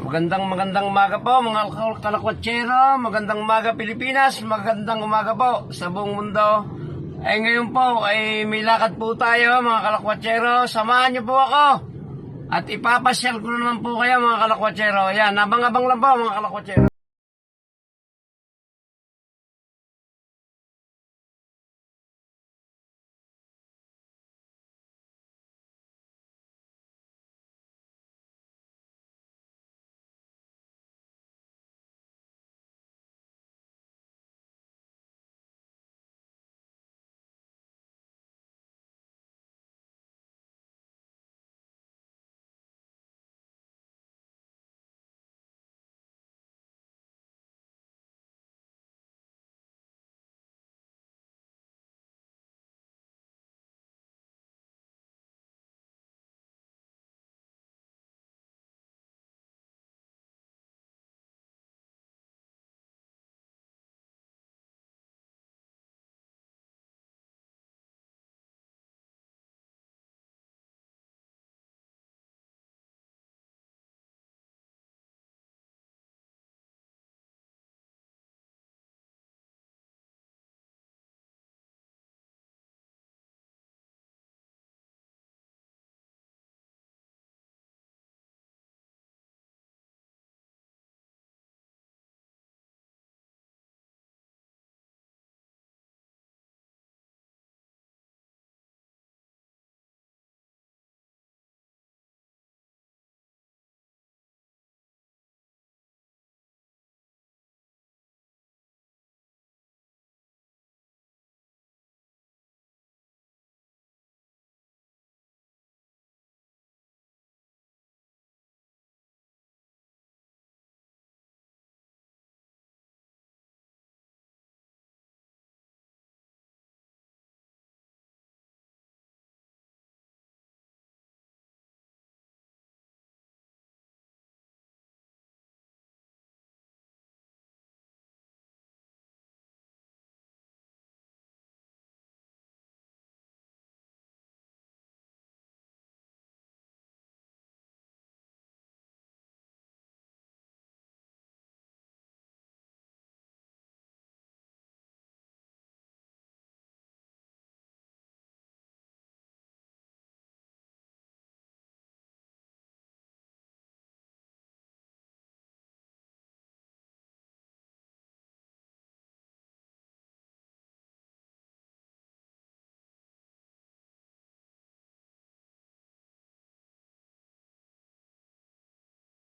Magandang umaga po mga kalakwatsero, magandang umaga Pilipinas, magandang umaga po sa buong mundo. Ngayon po ay may lakad po tayo mga kalakwatsero, samahan niyo po ako. At ipapasyal ko naman po kayo mga kalakwatsero. Yan, abang-abang lang po mga kalakwatsero.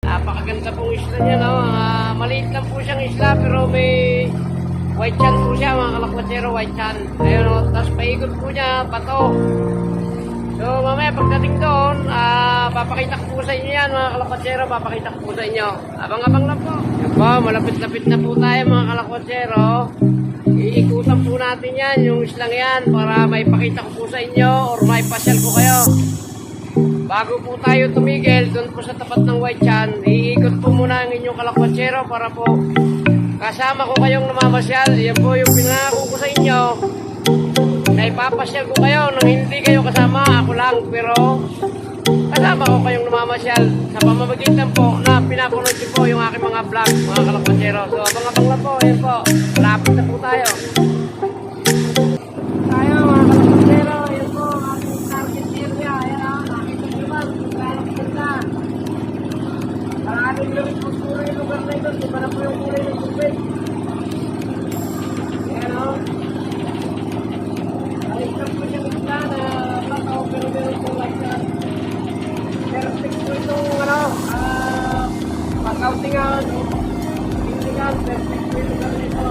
Napakaganda pong isla niya, no? Maliit lang po siyang isla pero may white sand po siya mga kalakwatsero, white sand. Ayun, no? Tapos paikot po niya, bato. So mamaya pagdating doon, papakita ko po sa inyo yan mga kalakwatsero, papakita ko po sa inyo. Abang-abang lang po. Yan po, malapit-lapit na po tayo mga kalakwatsero. Iikutan po natin yan, yung islang yan, para may pakita ko po sa inyo or may pasyal ko kayo. Bago po tayo tumigil doon po sa tapat ng White Sand, iikot po muna ang inyong kalakwatsero para po kasama ko kayong namamasyal. Yan po yung pinangako ko sa inyo na ipapasyal ko kayo nang hindi kayo kasama, ako lang, pero kasama ko kayong namamasyal sa pamamagitan po na pinapanood ko po yung aking mga vlog mga kalakwatsero. So abang-abang lang po, yan po, malapit na po tayo. Maraming lamig po puro yung lugar na ito. Diba na po yung kulay ng tubig? Ayan o. Alis po siyang isla na bakaw pero meron po like that. Perfect po itong pagkautingan. Tintingan, perfect po yung lugar na ito.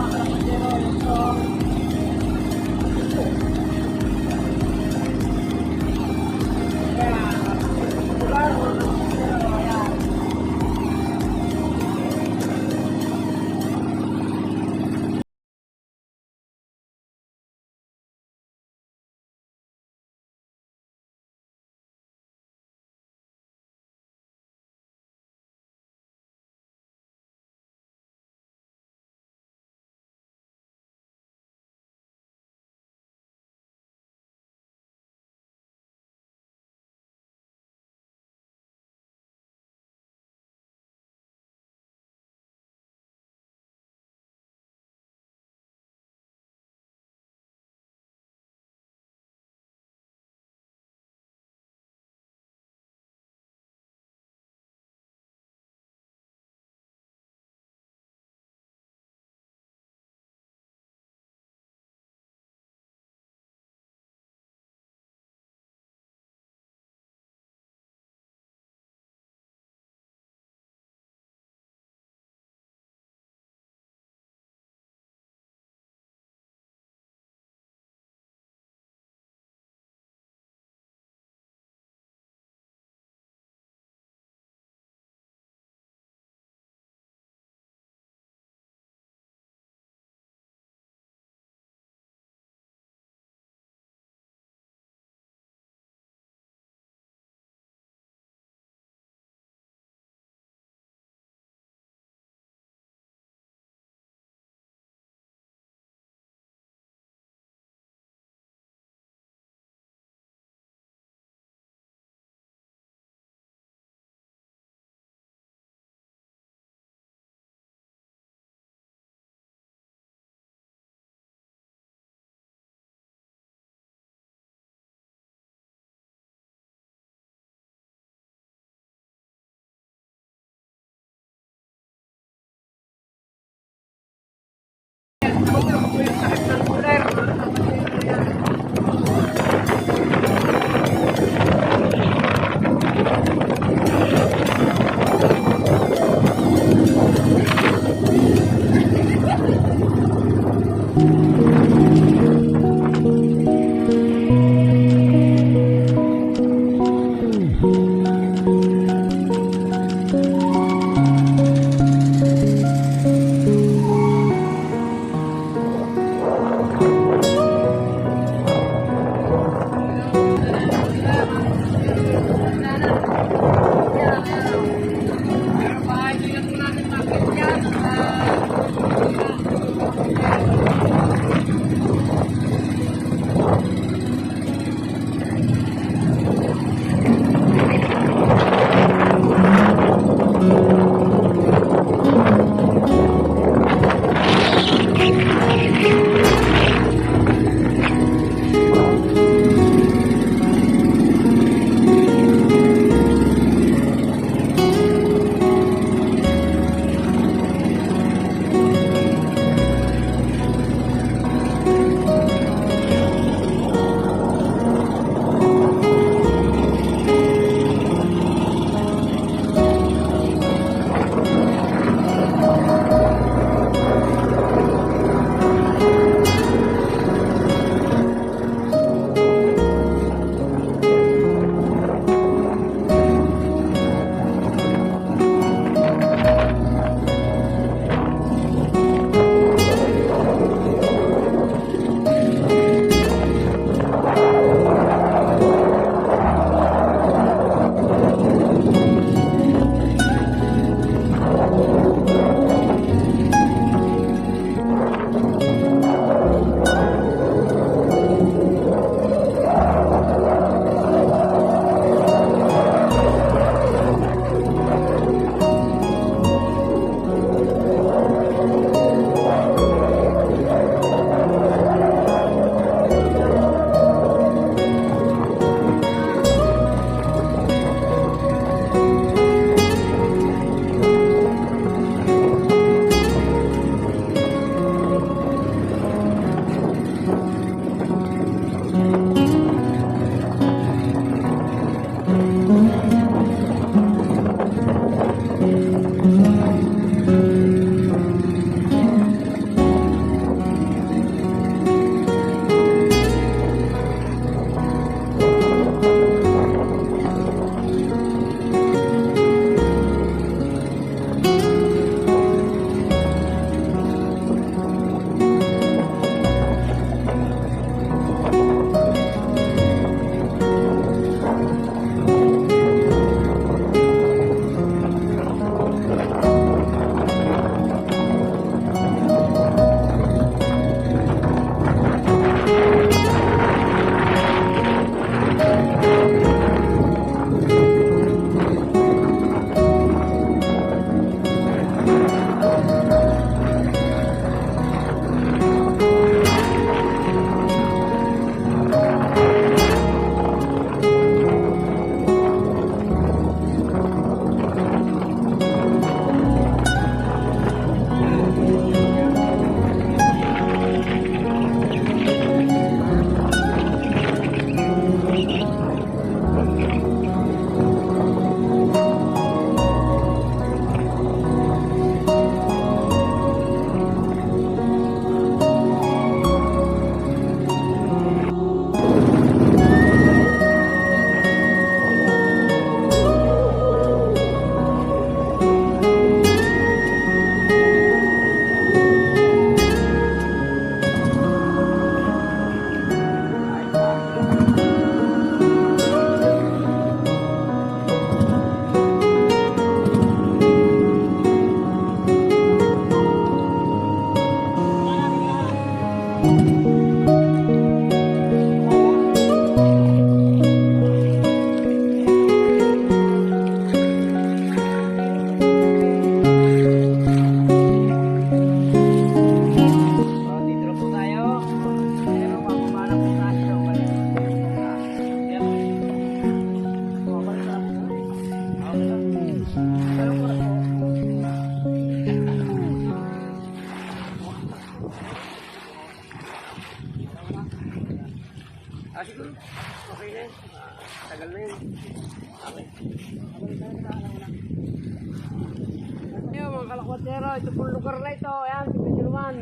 kalakwatero, ito pong lugar na ito. Ayan, tingnan nyo naman.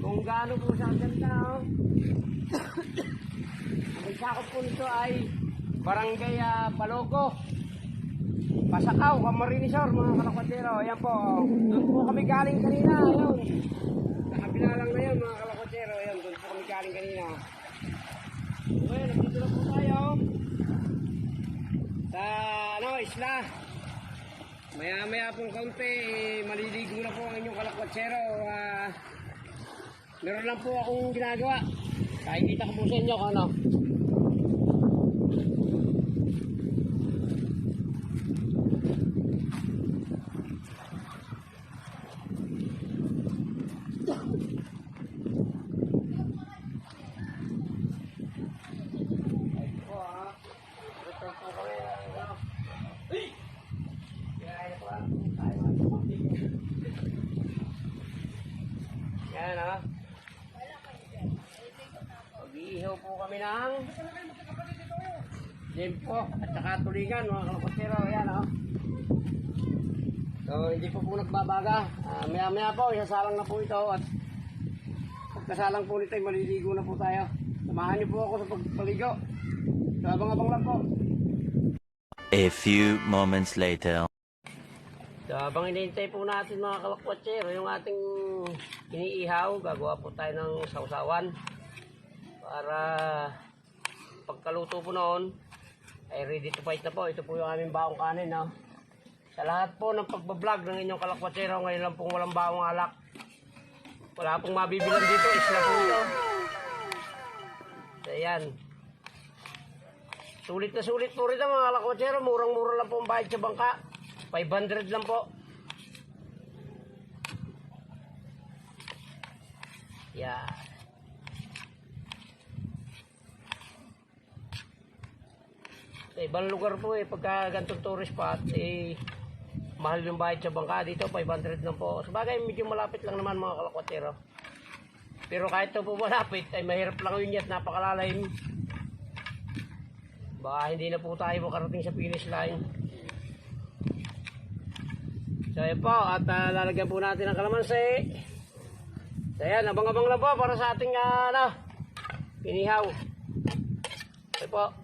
Kung gaano po siya ganda, oh. Ang sakop po nito ay Barangay Baloco, Pasakaw, Camarinesor, mga kalakwatero. Ayan po, oh. Doon po kami galing kanina. Ayun. Sa kabila lang na yun, mga kalakwatero. Ayan, doon po kami galing kanina. Okay, nandito na po tayo sa isla. Maya pong kaunti, maliligo na po ang inyong kalakwatero. Meron lang po akong ginagawa. Nakikita ko po sa inyo kung ano. Yan ha. Mag-iihaw po kami ng limpo at saka tulingan, mga kalakwatero. Yan ha. So hindi po nagbabaga. Maya po isasalang na po ito at pagkasalang po nito ay maliligo na po tayo. Samahan niyo po ako sa pagpaligo. So abang-abang lang po. A few moments later. So, habang inihintay po natin mga kalakwatero yung ating iniihaw, gagawa po tayo ng sausawan para pagkaluto po noon ay ready to fight na po. Ito po yung aming baong kanin, no? Sa lahat po ng pagbablog ng inyong kalakwatero, ngayon lang pong walang baong alak. Wala pong mabibilan dito, isla po ito. So, ayan. Sulit na sulit po rin mga kalakwatero, murang-mura lang po ang bayad sa bangka. 500 lang po. Yeah. Sa ibang lugar po pagka ganitong tourist spot, mahal yung bayad sa bangka. Dito 500 lang po. Sabagay medyo malapit lang naman mga kalakwatero. Pero kahit ito po malapit, ay mahirap lang yun at napakalalalim. Baka hindi na po tayo makarating sa finish line. So yun po, at lalagyan po natin ng kalamansi. So yan, abang-abang lang po para sa ating inihaw. So po,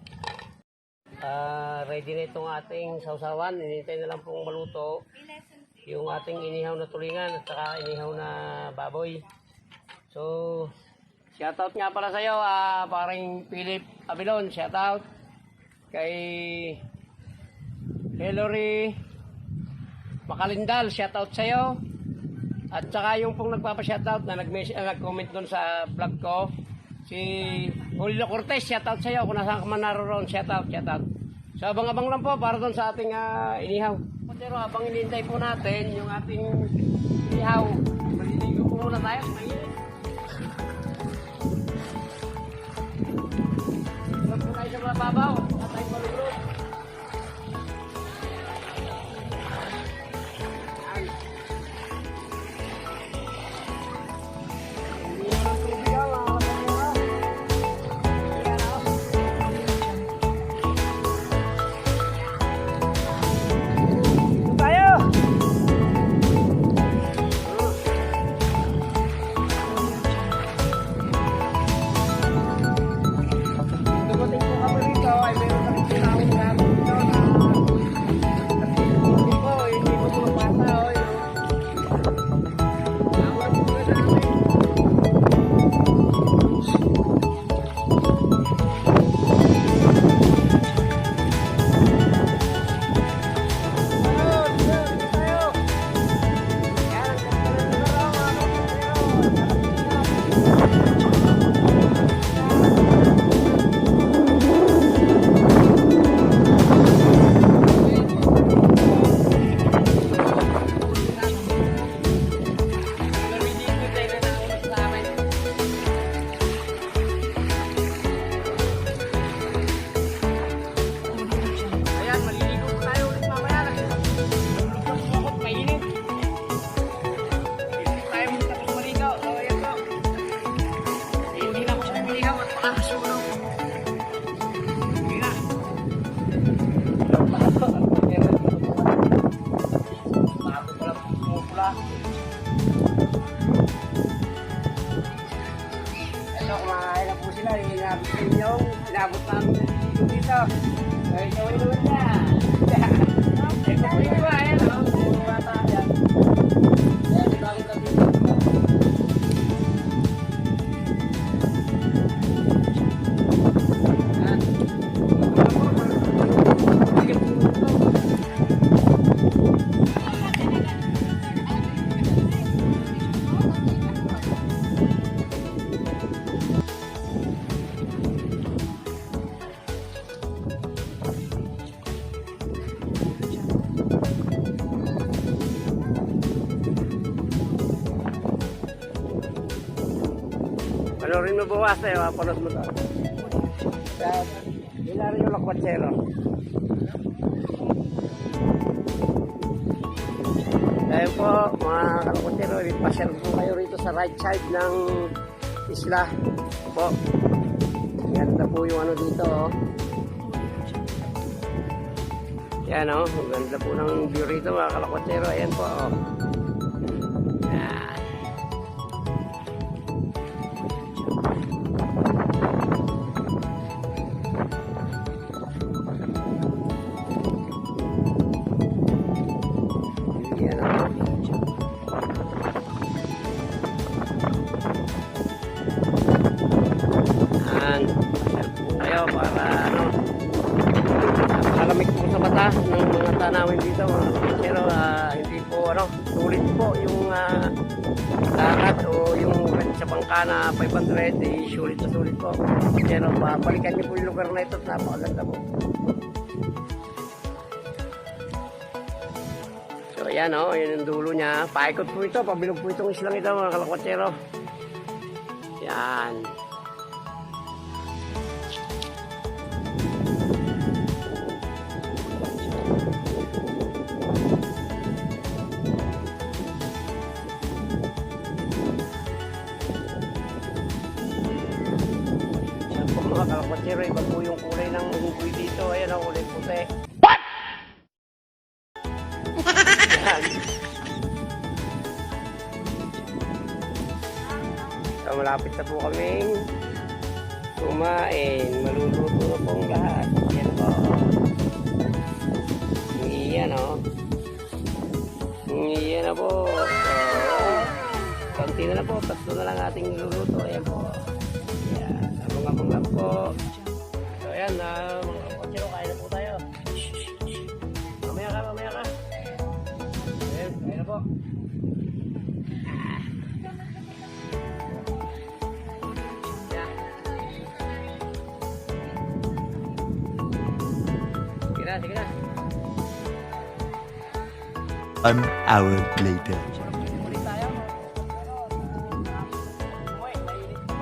ready na itong ating sausawan. Hinintay na lang pong maluto yung ating inihaw na tulingan at saka inihaw na baboy. So, shoutout nga pala sa iyo, paring Philip Abilon, shoutout kay Hillary Makalindal, shoutout sa iyo. At saka yung pong nagpapa-shoutout na nag-comment doon sa vlog ko, si Julio Cortez, shoutout sa iyo. Kung nasaan ka man naroon, shoutout. So abang-abang lang po para doon sa ating inihaw. Pero habang inintay po natin yung ating inihaw, maliligo po muna tayo. Huwag po tayo sa mga babaw at tayo malulog. Dumating po kami rito ay may Ay, kawin naman niya. Ay, kukunin ko, ayan, oh. Mga bata yan. Ayan, di ba kita dito? Panorin mo bukas eh, mapanood mo to. Sa Hilario Lakwatsero. Kaya po mga kalakwatsero, ipasyal po kayo rito sa right side ng isla. Po. Ganda po yung ano dito. Oh. Yan o, ganda po ng view rito mga kalakwatsero. Ayan po. Oh. Yan. Tayo para ano, malamig po sa mata ng mga tanawin dito mga pero hindi po ano, sulit po yung lakad o yung sa bangka na 500 sulit na sulit po pero balikan niyo po yung lugar na ito at napakaganda po. So ayan o, yun yung dulo niya, paikot po ito, pabilog po itong islang ito mga kalakwatsero. Yan. Mga kalakwatsero, iba po yung kulay ng unggoy dito. Ayan ang kulay puti. What? So, malapit na po kaming kumain. Maluluto na pong lahat. Ayan po. Iyan o. Iyan na po. So, konti na po. Tatlo na lang ating niluluto. Ayan po. Abang-abang po. So ayan, mga kalakwatsero, kain na po tayo. Mamaya ka. Ayan, kain na po. Ayan. Sige na. 1 hour later. Ulit tayo. Uy, mainit po.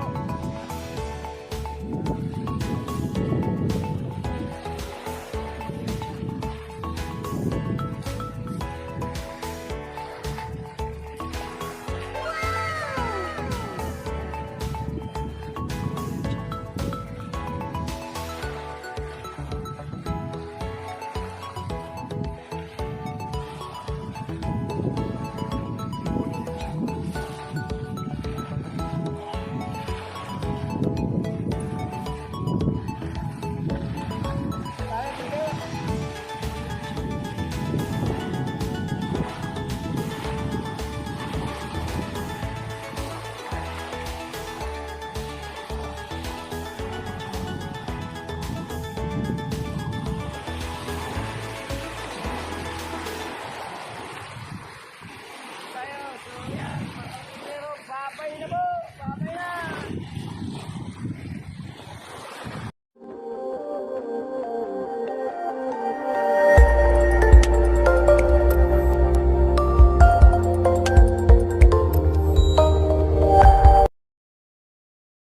Pero babay na po!